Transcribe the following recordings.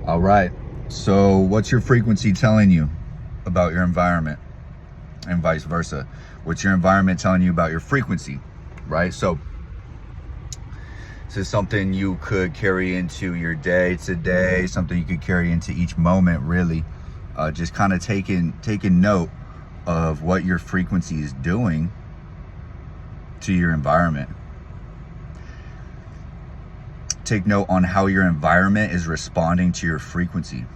All right. So what's your frequency telling you about your environment, and vice versa? What's your environment telling you about your frequency, right? So this is something you could carry into your day today, something you could carry into each moment, really. Just kind of taking note of what your frequency is doing to your environment. Take note on how your environment is responding to your frequency.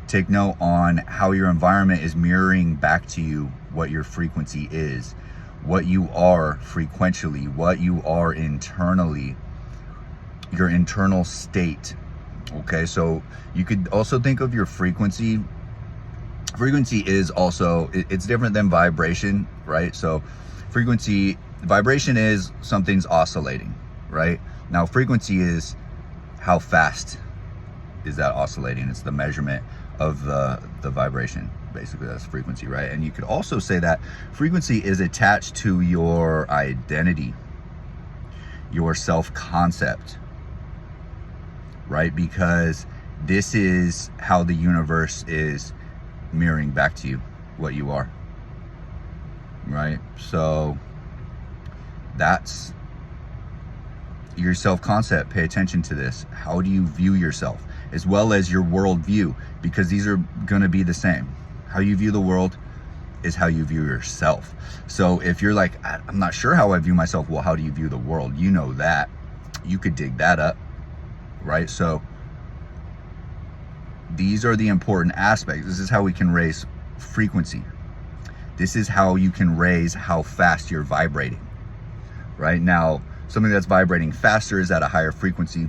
Take note on how your environment is mirroring back to you what your frequency is, what you are frequentially, what you are internally, your internal state. Okay, so you could also think of your frequency. Frequency is also, it's different than vibration, right? So vibration is something's oscillating, right? Now frequency is how fast is that oscillating. It's the measurement of the vibration. Basically, that's frequency, right? And you could also say that frequency is attached to your identity, your self-concept, right? Because this is how the universe is mirroring back to you what you are, right? So that's your self-concept. Pay attention to this. How do you view yourself, as well as your worldview, because these are going to be the same. How you view the world is how you view yourself. So if you're like, I'm not sure how I view myself, well, how do you view the world? You know that. You could dig that up, right? So these are the important aspects. This is how we can raise frequency. This is how you can raise how fast you're vibrating, right? Now, something that's vibrating faster is at a higher frequency.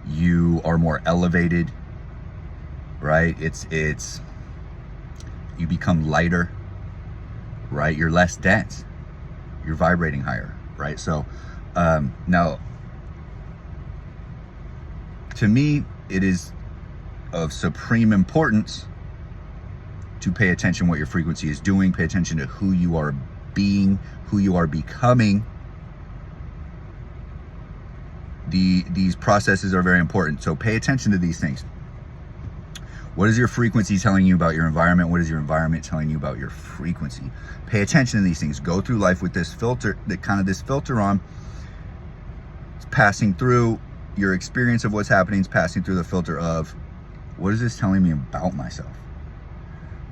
You are more elevated, right? You become lighter, right? You're less dense. You're vibrating higher, right? So now, to me, it is of supreme importance to pay attention what your frequency is doing. Pay attention to who you are being, who you are becoming. These processes are very important. So pay attention to these things. What is your frequency telling you about your environment? What is your environment telling you about your frequency? Pay attention to these things. Go through life with this filter, this filter on. It's passing through your experience of what's happening. It's passing through the filter of, what is this telling me about myself?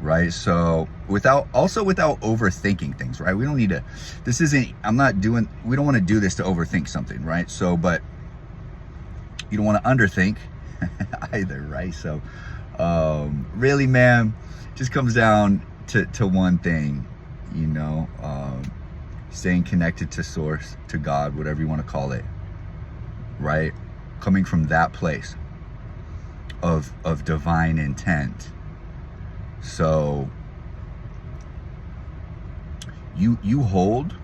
Right? So without overthinking things, right? We don't need to, we don't want to do this to overthink something, right? So, but you don't want to underthink either, right? So really, man, just comes down to one thing, staying connected to source, to God, whatever you want to call it, right? Coming from that place of divine intent. So you hold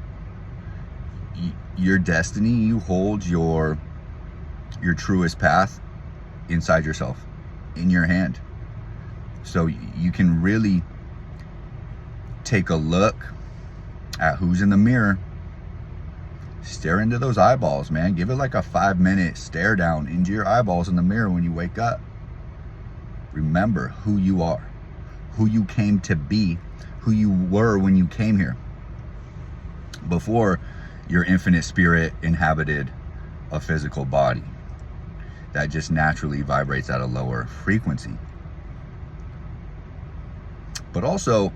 your destiny, you hold your truest path inside yourself, in your hand. So you can really take a look at who's in the mirror. Stare into those eyeballs, man. Give it like a 5-minute stare down into your eyeballs in the mirror when you wake up. Remember who you are, who you came to be, who you were when you came here, before your infinite spirit inhabited a physical body that just naturally vibrates at a lower frequency. But also,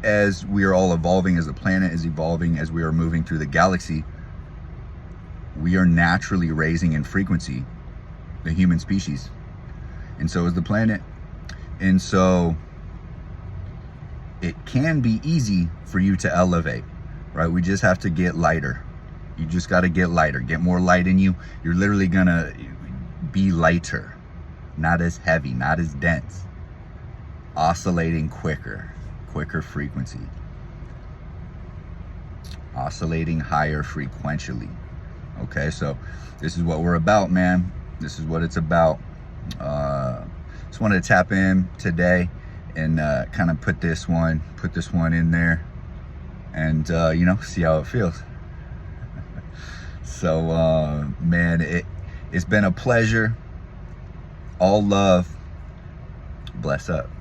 as we are all evolving, as the planet is evolving, as we are moving through the galaxy, we are naturally raising in frequency, the human species. And so is the planet. And so it can be easy for you to elevate, right? We just have to get lighter. You just got to get lighter, get more light in you. You're literally gonna be lighter, not as heavy, not as dense, oscillating quicker frequency, oscillating higher frequentially. Okay, so this is what we're about, man. This is what it's about. Just wanted to tap in today and kind of put this one in there, and see how it feels. So man, it's been a pleasure All love. Bless up.